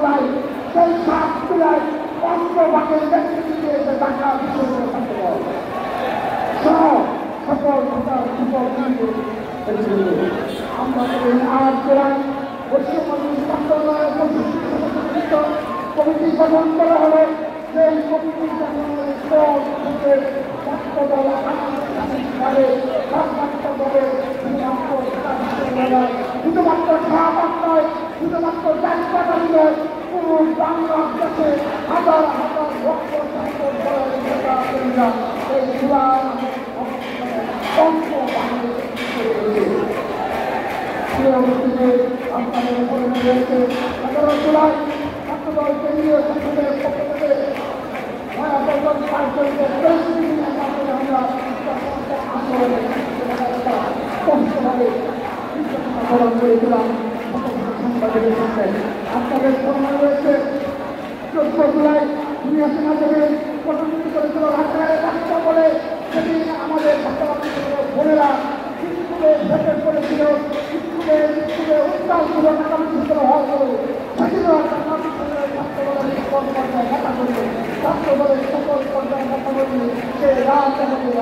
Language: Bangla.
জুলাই সেই 7 জুলাই অস্ত্রবাদের নেতৃত্বে এসে ঢাকা বিশ্ববিদ্যালয় সহ সকল আমরা আজ জেলায় কমিটি গঠন করা হলে সেই কমিটি শুধুমাত্র সহপাঠ নয়, শুধুমাত্র জাতীয়তাবাদী নয়, পুরো বাংলার কাছে হাজার হাজার ভক্ত এই আপনাদের পরিণত হয়েছে 11 জুলাই ছাত্রদল কেন্দ্রীয় সংসদের পক্ষ থেকে আপনাদের সম্মান রয়েছে 14 জুলাই দুনিয়া সমাজের প্রতিনিধি করেছিল ঢাকায় রাস্তা বলে সেদিন আমাদের বোনেরা স্কুলে ভেটে করেছিল, স্কুলে উত্তাল ছিল ঢাকা বিশ্ববিদ্যালয় হওয়ার পরে সেদিনও ঢাকা বিশ্ববিদ্যালয়ের ছাত্রদলের সকল পর্যায়ে দেখা করবে, ছাত্রদলের সকল পর্যায়ে দেখা করবে সে রাত আমাদের